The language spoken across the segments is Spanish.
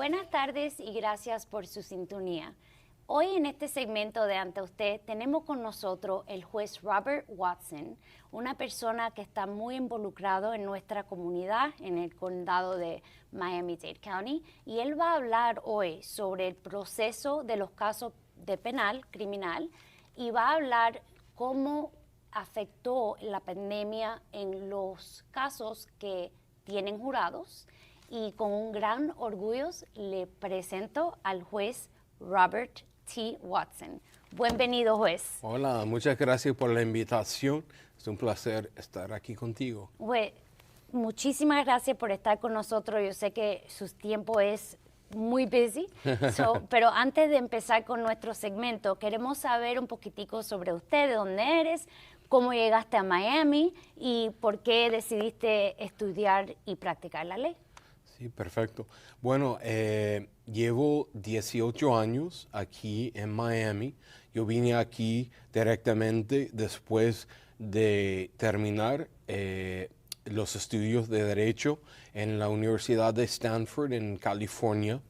Buenas tardes y gracias por su sintonía. Hoy en este segmento de Ante Usted tenemos con nosotros el juez Robert Watson, una persona que está muy involucrado en nuestra comunidad en el condado de Miami-Dade County, y él va a hablar hoy sobre el proceso de los casos de penal, criminal, y va a hablar cómo afectó la pandemia en los casos que tienen jurados. Y con un gran orgullo le presento al juez Robert T. Watson. Bienvenido, juez. Hola, muchas gracias por la invitación. Es un placer estar aquí contigo. Juez, muchísimas gracias por estar con nosotros. Yo sé que su tiempo es muy busy, pero antes de empezar con nuestro segmento, queremos saber un poquitico sobre usted, de dónde eres, cómo llegaste a Miami y por qué decidiste estudiar y practicar la ley. Sí, perfecto. Bueno, llevo 18 años aquí en Miami. Yo vine aquí directamente después de terminar los estudios de Derecho en la Universidad de Stanford en California.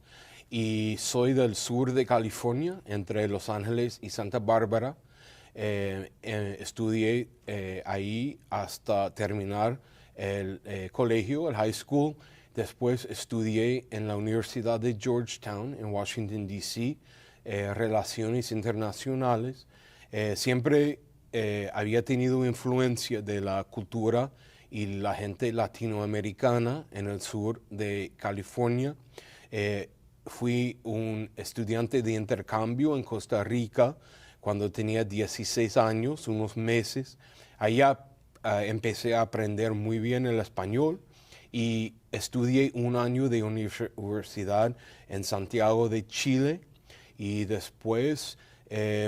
Y soy del sur de California, entre Los Ángeles y Santa Bárbara. Estudié ahí hasta terminar el colegio, el high school. Después estudié en la Universidad de Georgetown en Washington, D.C., Relaciones Internacionales. Siempre había tenido influencia de la cultura y la gente latinoamericana en el sur de California. Fui un estudiante de intercambio en Costa Rica cuando tenía 16 años, unos meses. Allá empecé a aprender muy bien el español y estudié un año de universidad en Santiago de Chile, y después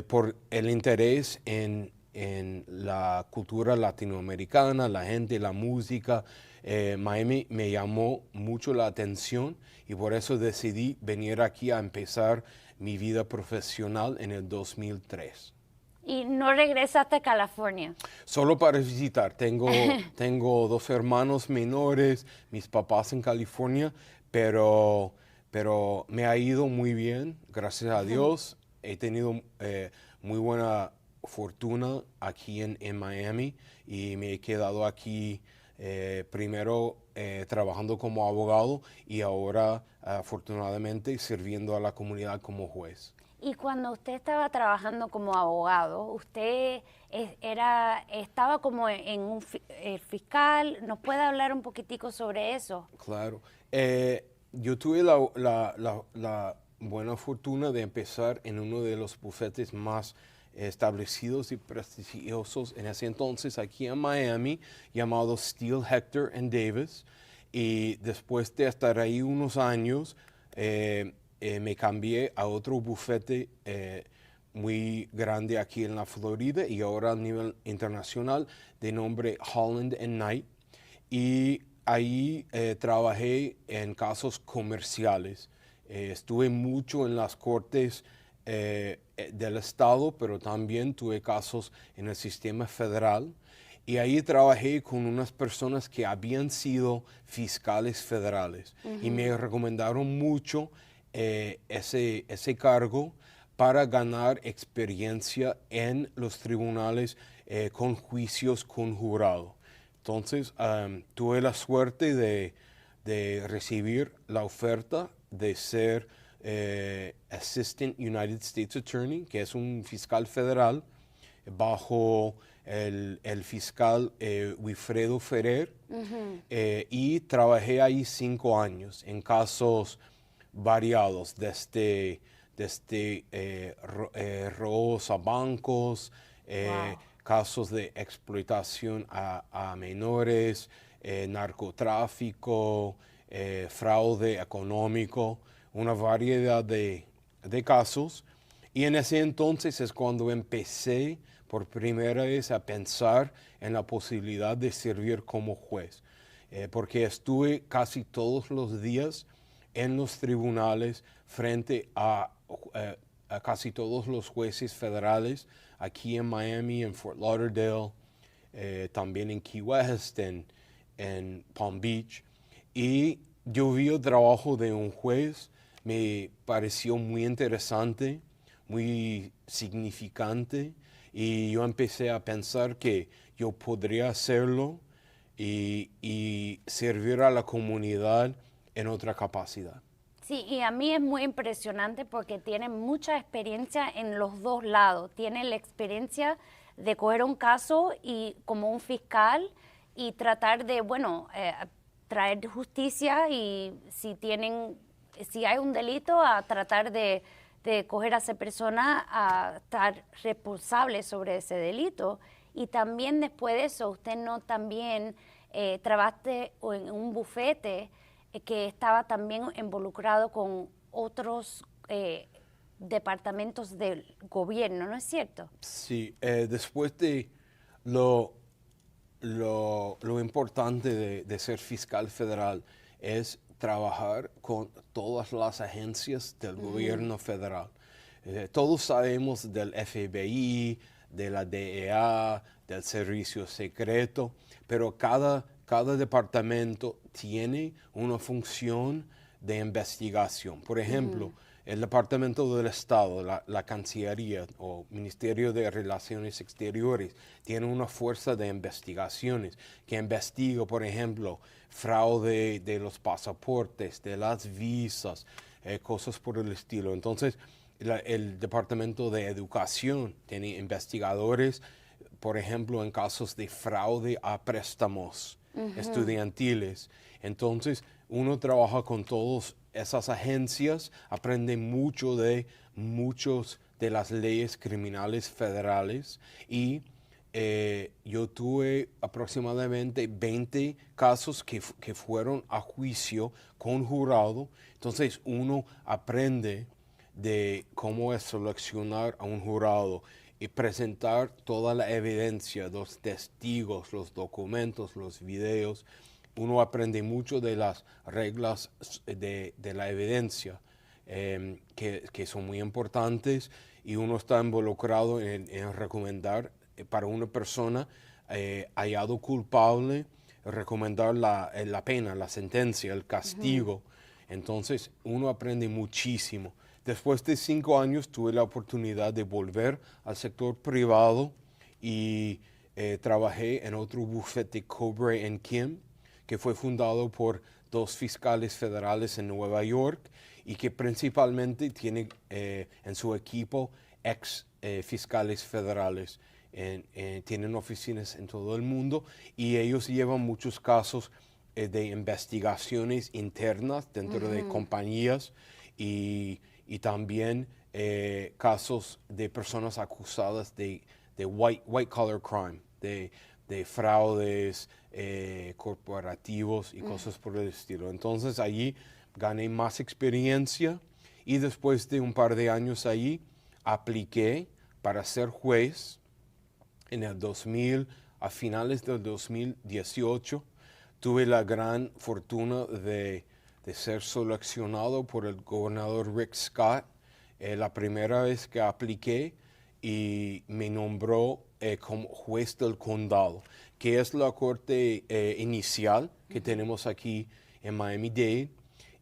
por el interés en la cultura latinoamericana, la gente, la música, Miami me llamó mucho la atención y por eso decidí venir aquí a empezar mi vida profesional en el 2003. ¿Y no regresaste a California? Solo para visitar. Tengo dos hermanos menores, mis papás en California, pero me ha ido muy bien, gracias a Dios. He tenido muy buena fortuna aquí en Miami y me he quedado aquí primero trabajando como abogado y ahora afortunadamente sirviendo a la comunidad como juez. Y cuando usted estaba trabajando como abogado, usted estaba como en un fiscal. ¿Nos puede hablar un poquitico sobre eso? Claro. Yo tuve la buena fortuna de empezar en uno de los bufetes más establecidos y prestigiosos en ese entonces aquí en Miami, llamado Steele, Hector Davis. Y después de estar ahí unos años, me cambié a otro bufete muy grande aquí en la Florida y ahora a nivel internacional, de nombre Holland & Knight. Y ahí trabajé en casos comerciales. Estuve mucho en las cortes del estado, pero también tuve casos en el sistema federal. Y ahí trabajé con unas personas que habían sido fiscales federales y me recomendaron mucho ese cargo para ganar experiencia en los tribunales con juicios con jurado. Entonces, tuve la suerte de recibir la oferta de ser Assistant United States Attorney, que es un fiscal federal, bajo el fiscal Wilfredo Ferrer, y trabajé ahí 5 años en casos variados, desde robos a bancos, casos de explotación a menores, narcotráfico, fraude económico, una variedad de casos. Y en ese entonces es cuando empecé por primera vez a pensar en la posibilidad de servir como juez, porque estuve casi todos los días en los tribunales frente a casi todos los jueces federales aquí en Miami, en Fort Lauderdale, también en Key West, en Palm Beach. Y yo vi el trabajo de un juez me pareció muy interesante, muy significante, y yo empecé a pensar que yo podría hacerlo y servir a la comunidad en otra capacidad. Sí, y a mí es muy impresionante porque tiene mucha experiencia en los dos lados. Tiene la experiencia de coger un caso y como un fiscal y tratar de, bueno, traer justicia y si hay un delito, a tratar de coger a esa persona a estar responsable sobre ese delito. Y también después de eso, usted no también trabajaste en un bufete que estaba también involucrado con otros departamentos del gobierno, ¿no es cierto? Sí, después de lo, lo importante de ser fiscal federal es trabajar con todas las agencias del gobierno federal. Todos sabemos del FBI, de la DEA, del Servicio Secreto, pero cada departamento tiene una función de investigación. Por ejemplo, el Departamento del Estado, la Cancillería o Ministerio de Relaciones Exteriores, tiene una fuerza de investigaciones que investiga, por ejemplo, fraude de los pasaportes, de las visas, cosas por el estilo. Entonces, el Departamento de Educación tiene investigadores, por ejemplo, en casos de fraude a préstamos estudiantiles. Entonces, uno trabaja con todas esas agencias, aprende mucho de muchos de las leyes criminales federales y yo tuve aproximadamente 20 casos que fueron a juicio con jurado. Entonces, uno aprende de cómo es seleccionar a un jurado y presentar toda la evidencia, los testigos, los documentos, los videos. Uno aprende mucho de las reglas de la evidencia que son muy importantes y uno está involucrado en recomendar para una persona hallado culpable, recomendar la pena, la sentencia, el castigo. Entonces uno aprende muchísimo. Después de 5 años tuve la oportunidad de volver al sector privado y trabajé en otro bufete, Cobra & Kim, que fue fundado por 2 fiscales federales en Nueva York y que principalmente tiene en su equipo ex fiscales federales. Tienen oficinas en todo el mundo y ellos llevan muchos casos de investigaciones internas dentro de compañías y también casos de personas acusadas de white collar crime, de fraudes corporativos y cosas por el estilo. Entonces allí gané más experiencia y después de un par de años allí apliqué para ser juez en el 2000, a finales del 2018. Tuve la gran fortuna de ser seleccionado por el gobernador Rick Scott la primera vez que apliqué y me nombró como juez del condado, que es la corte inicial que tenemos aquí en Miami-Dade,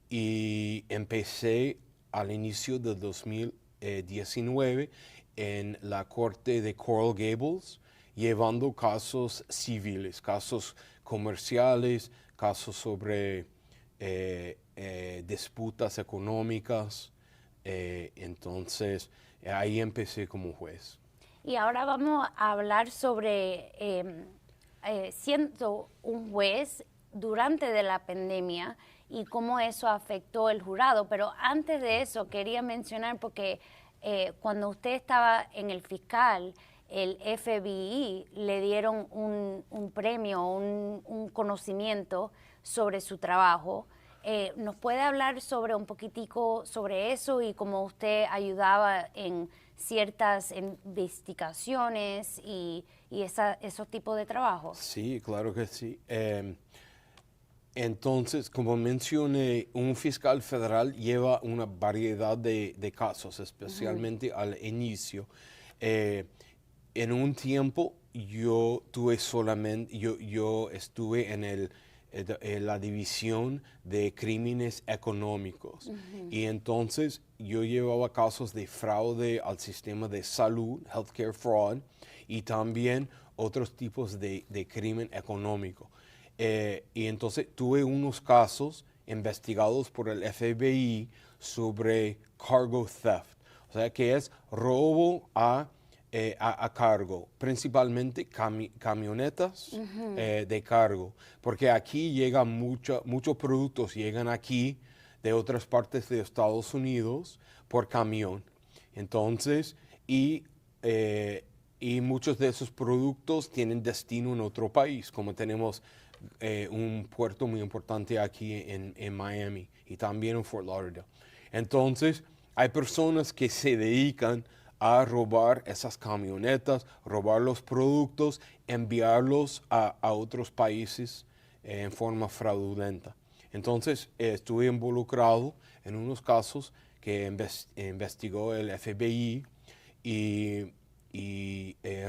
y empecé al inicio del 2019 en la corte de Coral Gables, llevando casos civiles, casos comerciales, casos sobre disputas económicas. Entonces, ahí empecé como juez. Y ahora vamos a hablar sobre siendo un juez durante de la pandemia y cómo eso afectó el jurado. Pero antes de eso quería mencionar, porque cuando usted estaba en el fiscal, el FBI le dieron un premio, un conocimiento sobre su trabajo. ¿Nos puede hablar sobre un poquitico sobre eso y cómo usted ayudaba en ciertas investigaciones y esos tipos de trabajo? Sí, claro que sí. Entonces, como mencioné, un fiscal federal lleva una variedad de casos, especialmente al inicio. En un tiempo yo estuve en el la división de crímenes económicos. Y entonces yo llevaba casos de fraude al sistema de salud, healthcare fraud, y también otros tipos de crimen económico. Y entonces tuve unos casos investigados por el FBI sobre cargo theft, o sea que es robo a cargo, principalmente camionetas de cargo, porque aquí llegan muchos productos, llegan aquí de otras partes de Estados Unidos por camión. Entonces, y muchos de esos productos tienen destino en otro país, como tenemos un puerto muy importante aquí en Miami y también en Fort Lauderdale. Entonces, hay personas que se dedican a robar esas camionetas, robar los productos, enviarlos a otros países en forma fraudulenta. Entonces, estuve involucrado en unos casos que investigó el FBI y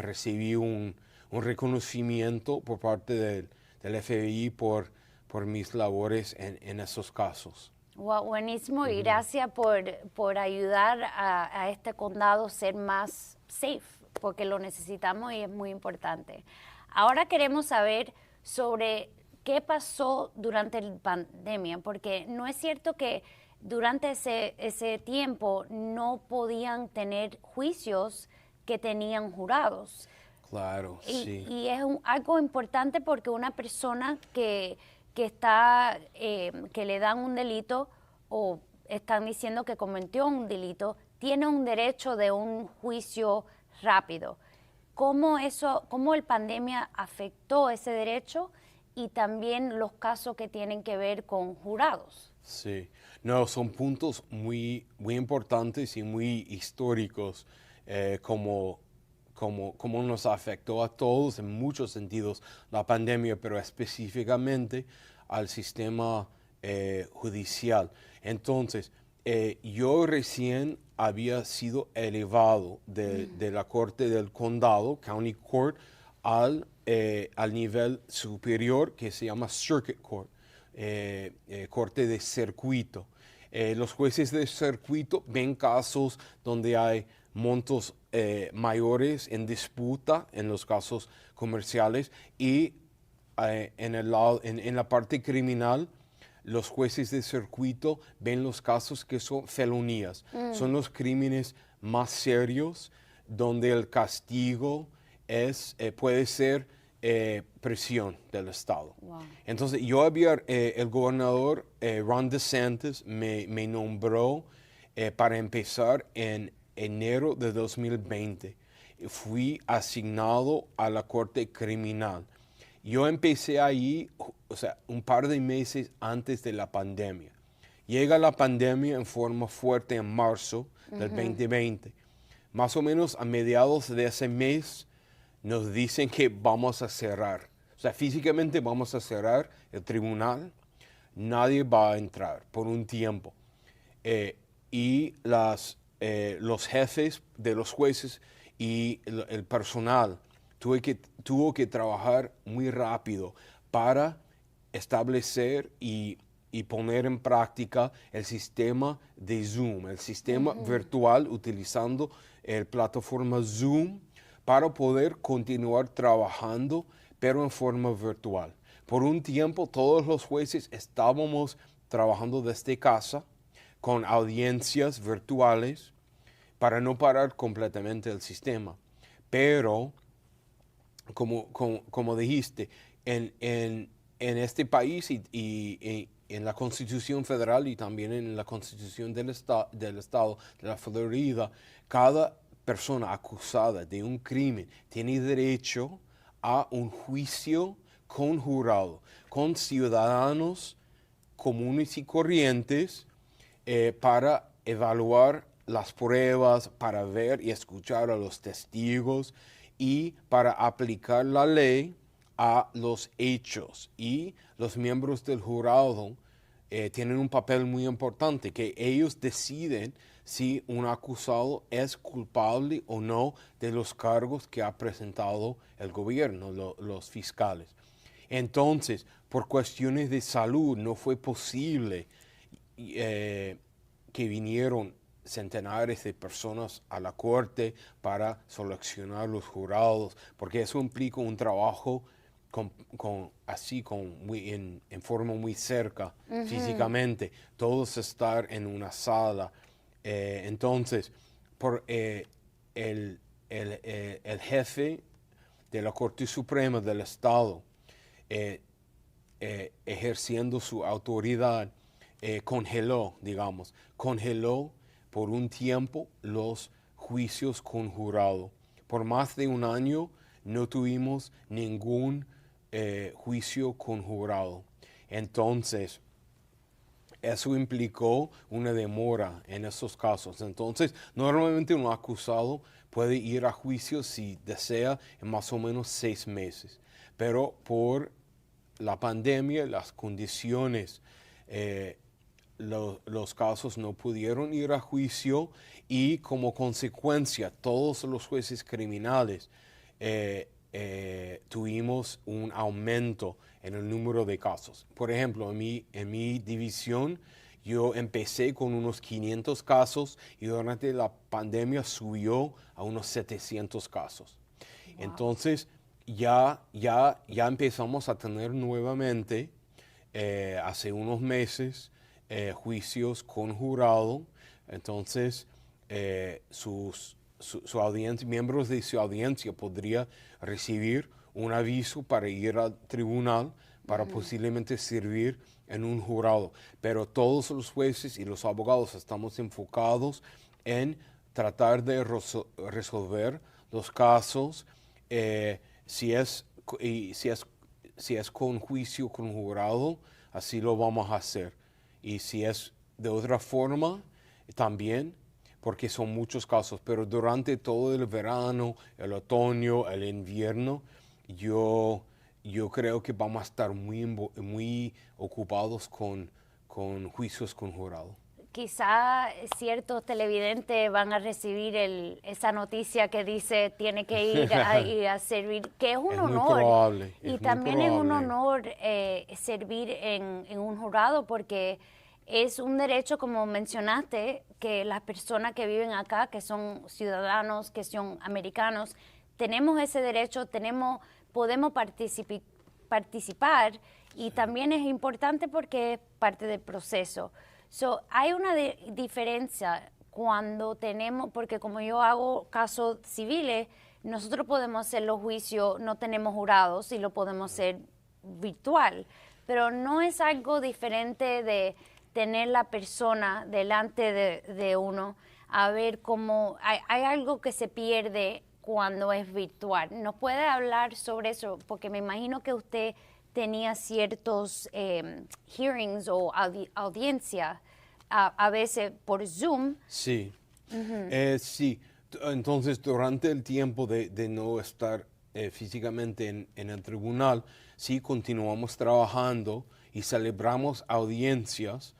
recibí un reconocimiento por parte del FBI por mis labores en esos casos. Wow, buenísimo, y gracias por ayudar a este condado a ser más safe, porque lo necesitamos y es muy importante. Ahora queremos saber sobre qué pasó durante la pandemia, porque no es cierto que durante ese tiempo no podían tener juicios que tenían jurados. Claro, sí. Y es algo importante porque una persona que está, que le dan un delito o están diciendo que cometió un delito, tiene un derecho de un juicio rápido. ¿Cómo el pandemia afectó ese derecho y también los casos que tienen que ver con jurados? Sí, no, son puntos muy importantes y muy históricos, como nos afectó a todos en muchos sentidos la pandemia, pero específicamente al sistema judicial. Entonces, yo recién había sido elevado de la corte del condado, County Court, al nivel superior que se llama Circuit Court, corte de circuito. Los jueces de circuito ven casos donde hay montos mayores en disputa en los casos comerciales y en la parte criminal los jueces de circuito ven los casos que son felonías. Son los crímenes más serios donde el castigo puede ser presión del Estado. Wow. Entonces, el gobernador Ron DeSantis me nombró para empezar en enero de 2020. Fui asignado a la Corte Criminal. Yo empecé ahí, o sea, un par de meses antes de la pandemia. Llega la pandemia en forma fuerte en marzo del 2020. Más o menos a mediados de ese mes nos dicen que vamos a cerrar. O sea, físicamente vamos a cerrar el tribunal. Nadie va a entrar por un tiempo. Y los jefes de los jueces y el personal tuvo que trabajar muy rápido para establecer y poner en práctica el sistema de Zoom, el sistema virtual utilizando la plataforma Zoom para poder continuar trabajando, pero en forma virtual. Por un tiempo todos los jueces estábamos trabajando desde casa con audiencias virtuales para no parar completamente el sistema. Pero, como dijiste, en este país y en la Constitución Federal y también en la Constitución del Estado de la Florida, cada persona acusada de un crimen tiene derecho a un juicio conjurado, con ciudadanos comunes y corrientes para evaluar las pruebas, para ver y escuchar a los testigos y para aplicar la ley a los hechos. Y los miembros del jurado tienen un papel muy importante, que ellos deciden si un acusado es culpable o no de los cargos que ha presentado el gobierno, los fiscales. Entonces, por cuestiones de salud, no fue posible que vinieron centenares de personas a la corte para seleccionar los jurados, porque eso implica un trabajo en forma muy cerca, físicamente, todos estar en una sala. Entonces, el jefe de la Corte Suprema del Estado, ejerciendo su autoridad, congeló por un tiempo los juicios con jurado. Por más de un año no tuvimos ningún juicio con jurado. Entonces, eso implicó una demora en esos casos. Entonces, normalmente un acusado puede ir a juicio si desea en más o menos 6 meses. Pero por la pandemia, las condiciones, los casos no pudieron ir a juicio y como consecuencia todos los jueces criminales tuvimos un aumento en el número de casos. Por ejemplo, en mi división yo empecé con unos 500 casos y durante la pandemia subió a unos 700 casos. Wow. Entonces ya empezamos a tener nuevamente hace unos meses juicios con jurado. Entonces miembros de su audiencia podría recibir un aviso para ir al tribunal para posiblemente servir en un jurado. Pero todos los jueces y los abogados estamos enfocados en tratar de resolver los casos. Si es con juicio con jurado, así lo vamos a hacer. Y si es de otra forma, también, porque son muchos casos. Pero durante todo el verano, el otoño, el invierno, yo creo que vamos a estar muy ocupados con juicios con jurado. Quizá ciertos televidentes van a recibir esa noticia que dice tiene que ir a servir, que es un honor. Muy probable, y también es un honor servir en un jurado porque es un derecho, como mencionaste, que las personas que viven acá, que son ciudadanos, que son americanos, tenemos ese derecho, podemos participar y también es importante porque es parte del proceso. Hay una diferencia cuando porque como yo hago casos civiles, nosotros podemos hacer los juicios, no tenemos jurados y lo podemos hacer virtual, pero no es algo diferente de tener la persona delante de uno, a ver cómo hay algo que se pierde cuando es virtual. ¿Nos puede hablar sobre eso? Porque me imagino que usted tenía ciertos hearings o audiencia a veces por Zoom. Sí, sí. Entonces, durante el tiempo de no estar físicamente en el tribunal, sí continuamos trabajando y celebramos audiencias,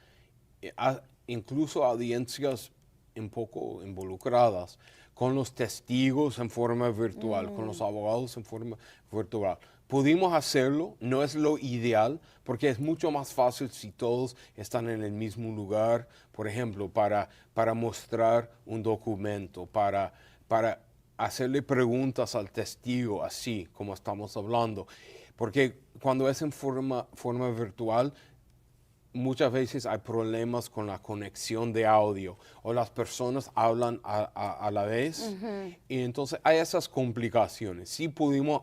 incluso audiencias un poco involucradas, con los testigos en forma virtual, con los abogados en forma virtual. Pudimos hacerlo, no es lo ideal, porque es mucho más fácil si todos están en el mismo lugar, por ejemplo, para mostrar un documento, para hacerle preguntas al testigo, así como estamos hablando. Porque cuando es en forma virtual, muchas veces hay problemas con la conexión de audio o las personas hablan a la vez y entonces hay esas complicaciones. Sí pudimos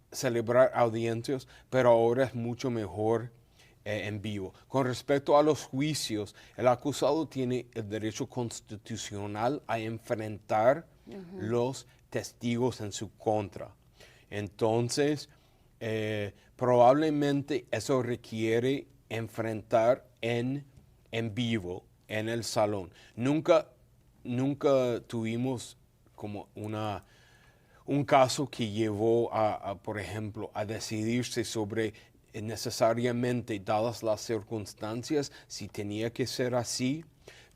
celebrar audiencias, pero ahora es mucho mejor en vivo. Con respecto a los juicios, el acusado tiene el derecho constitucional a enfrentar los testigos en su contra. Entonces, probablemente eso requiere enfrentar en vivo, en el salón. Nunca tuvimos como un caso que llevó por ejemplo, a decidirse sobre necesariamente, dadas las circunstancias, si tenía que ser así,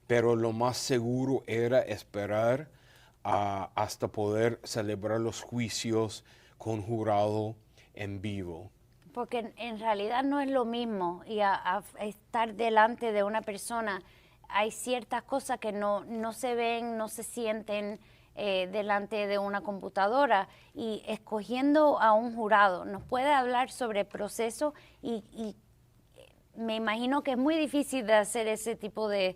pero lo más seguro era esperar hasta poder celebrar los juicios con jurado en vivo. Porque en realidad no es lo mismo y a estar delante de una persona. Hay ciertas cosas que no se ven, no se sienten delante de una computadora. Y escogiendo a un jurado, nos puede hablar sobre el proceso y me imagino que es muy difícil de hacer ese tipo de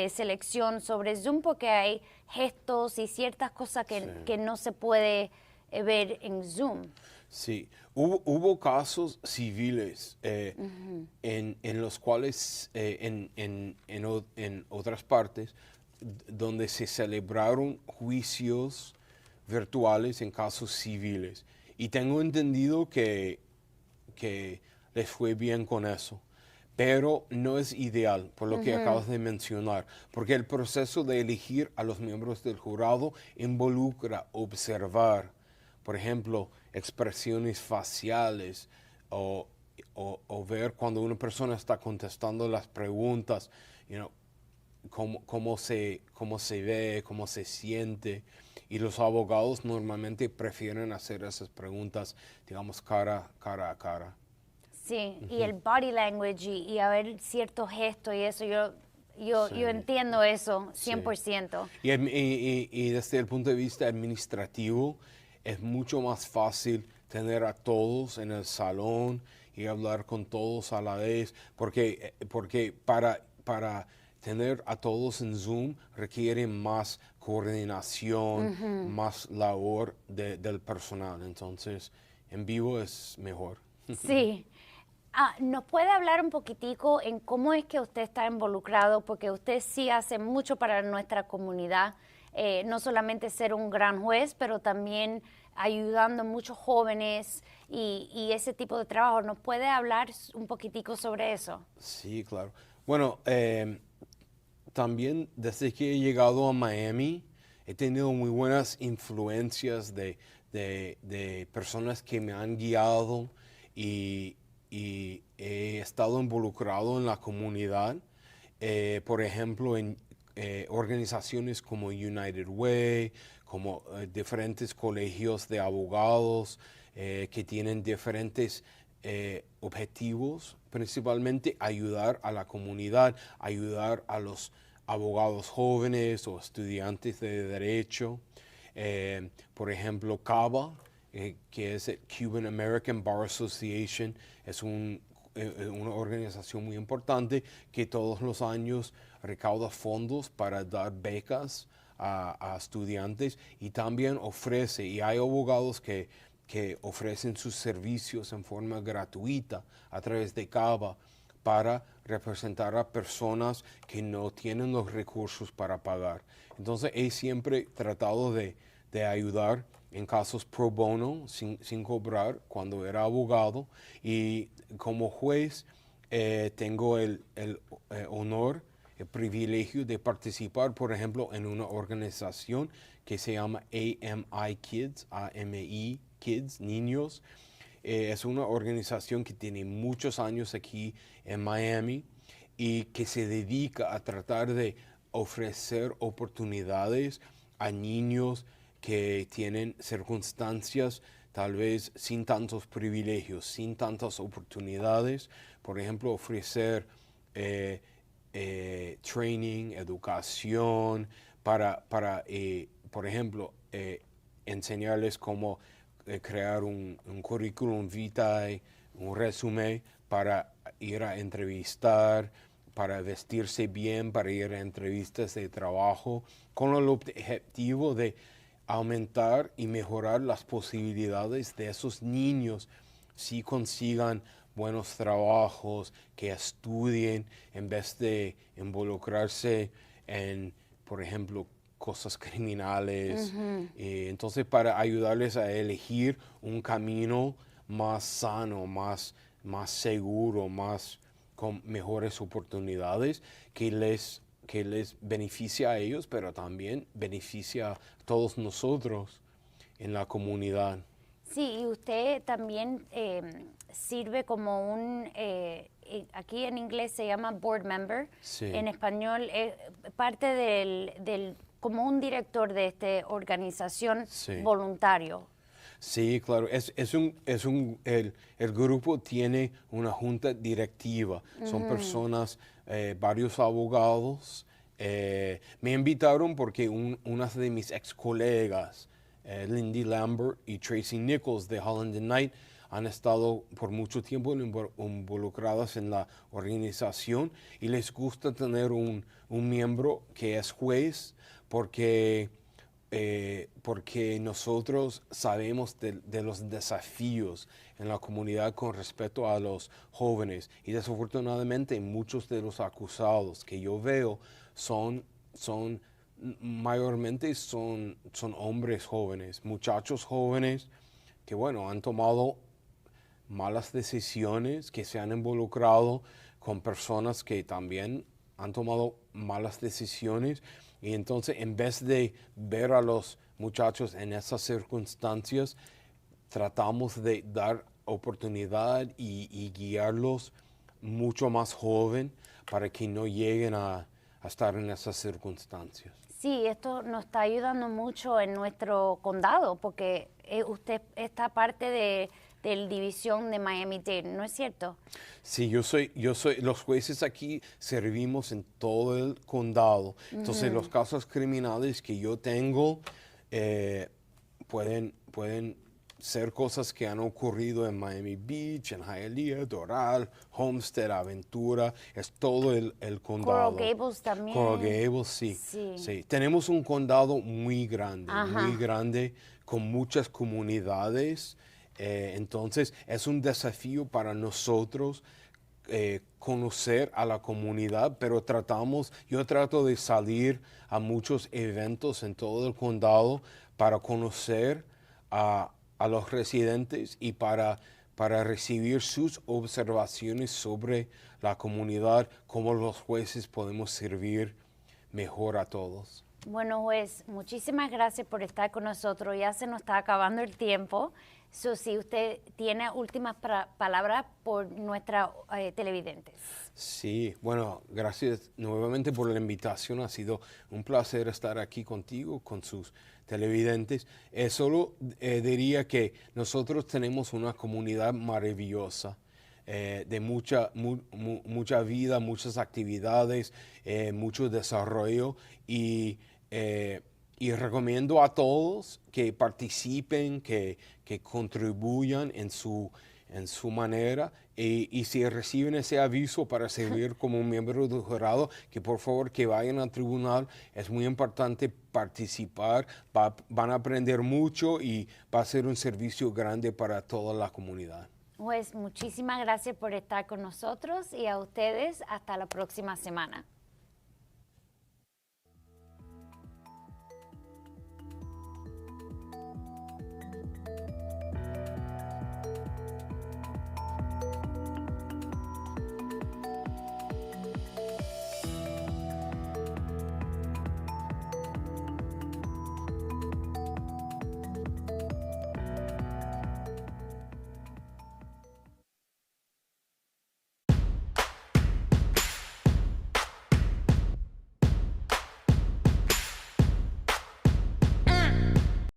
selección sobre Zoom porque hay gestos y ciertas cosas que no se puede ver en Zoom. Sí, hubo casos civiles en los cuales en otras partes donde se celebraron juicios virtuales en casos civiles. Y tengo entendido que les fue bien con eso. Pero no es ideal, por lo que acabas de mencionar, porque el proceso de elegir a los miembros del jurado involucra observar, por ejemplo, expresiones faciales o ver cuando una persona está contestando las preguntas, cómo se ve, cómo se siente. Y los abogados normalmente prefieren hacer esas preguntas, digamos, cara a cara. Sí, y el body language y haber ciertos gestos y eso, yo entiendo eso 100%. Sí. Y desde el punto de vista administrativo, es mucho más fácil tener a todos en el salón y hablar con todos a la vez, porque para tener a todos en Zoom requiere más coordinación, más labor del personal. Entonces, en vivo es mejor. Sí. ¿Nos puede hablar un poquitico en cómo es que usted está involucrado? Porque usted sí hace mucho para nuestra comunidad, no solamente ser un gran juez, pero también ayudando a muchos jóvenes y ese tipo de trabajo. ¿Nos puede hablar un poquitico sobre eso? Sí, claro. Bueno, también desde que he llegado a Miami, he tenido muy buenas influencias de personas que me han guiado y he estado involucrado en la comunidad, por ejemplo, en organizaciones como United Way, como diferentes colegios de abogados que tienen diferentes objetivos, principalmente ayudar a la comunidad, ayudar a los abogados jóvenes o estudiantes de derecho. Por ejemplo, CABA, que es el Cuban American Bar Association, es una organización muy importante que todos los años recauda fondos para dar becas a estudiantes y también ofrece, y hay abogados que ofrecen sus servicios en forma gratuita a través de CABA para representar a personas que no tienen los recursos para pagar. Entonces he siempre tratado de ayudar en casos pro bono, sin cobrar, cuando era abogado. Y como juez tengo el honor, el privilegio de participar, por ejemplo, en una organización que se llama AMI Kids, AMI Kids, niños. Es una organización que tiene muchos años aquí en Miami y que se dedica a tratar de ofrecer oportunidades a niños que tienen circunstancias tal vez sin tantos privilegios, sin tantas oportunidades. Por ejemplo, ofrecer training, educación, para por ejemplo, enseñarles cómo crear un currículum vitae, un resumen para ir a entrevistar, para vestirse bien, para ir a entrevistas de trabajo, con el objetivo de aumentar y mejorar las posibilidades de esos niños si consigan buenos trabajos, que estudien en vez de involucrarse en, por ejemplo, cosas criminales. Entonces, para ayudarles a elegir un camino más sano, más seguro, con mejores oportunidades que les beneficia a ellos, pero también beneficia a todos nosotros en la comunidad. Sí, y usted también sirve como aquí en inglés se llama board member, Sí. En español parte del como un director de esta organización Sí. voluntario. Sí, claro. El grupo tiene una junta directiva. Son personas, varios abogados. Me invitaron porque unas de mis ex colegas, Lindy Lambert y Tracy Nichols de Holland and Knight, han estado por mucho tiempo involucradas en la organización y les gusta tener un miembro que es juez porque nosotros sabemos de los desafíos en la comunidad con respecto a los jóvenes y desafortunadamente muchos de los acusados que yo veo mayormente son hombres jóvenes, muchachos jóvenes que bueno, han tomado malas decisiones, que se han involucrado con personas que también han tomado malas decisiones y entonces en vez de ver a los muchachos en esas circunstancias, tratamos de dar oportunidad y guiarlos mucho más joven para que no lleguen a estar en esas circunstancias. Sí, esto nos está ayudando mucho en nuestro condado porque usted está parte de la división de Miami-Dade, ¿no es cierto? Sí, los jueces aquí servimos en todo el condado. Entonces, los casos criminales que yo tengo pueden ser cosas que han ocurrido en Miami Beach, en Hialeah, Doral, Homestead, Aventura, es todo el condado. Coral Gables también. Coral Gables, sí. Tenemos un condado muy grande, con muchas comunidades. Entonces, es un desafío para nosotros conocer a la comunidad, pero yo trato de salir a muchos eventos en todo el condado para conocer a los residentes y para recibir sus observaciones sobre la comunidad, cómo los jueces podemos servir mejor a todos. Bueno, juez, muchísimas gracias por estar con nosotros. Ya se nos está acabando el tiempo. Si usted tiene últimas palabras por nuestras televidentes. Sí, bueno, gracias nuevamente por la invitación. Ha sido un placer estar aquí contigo, con sus televidentes. Solo diría que nosotros tenemos una comunidad maravillosa. De mucha vida, muchas actividades, mucho desarrollo y recomiendo a todos que participen, que contribuyan en su manera y si reciben ese aviso para servir como un miembro del jurado, que por favor que vayan al tribunal. Es muy importante participar, van a aprender mucho y va a ser un servicio grande para toda la comunidad. Pues muchísimas gracias por estar con nosotros y a ustedes hasta la próxima semana.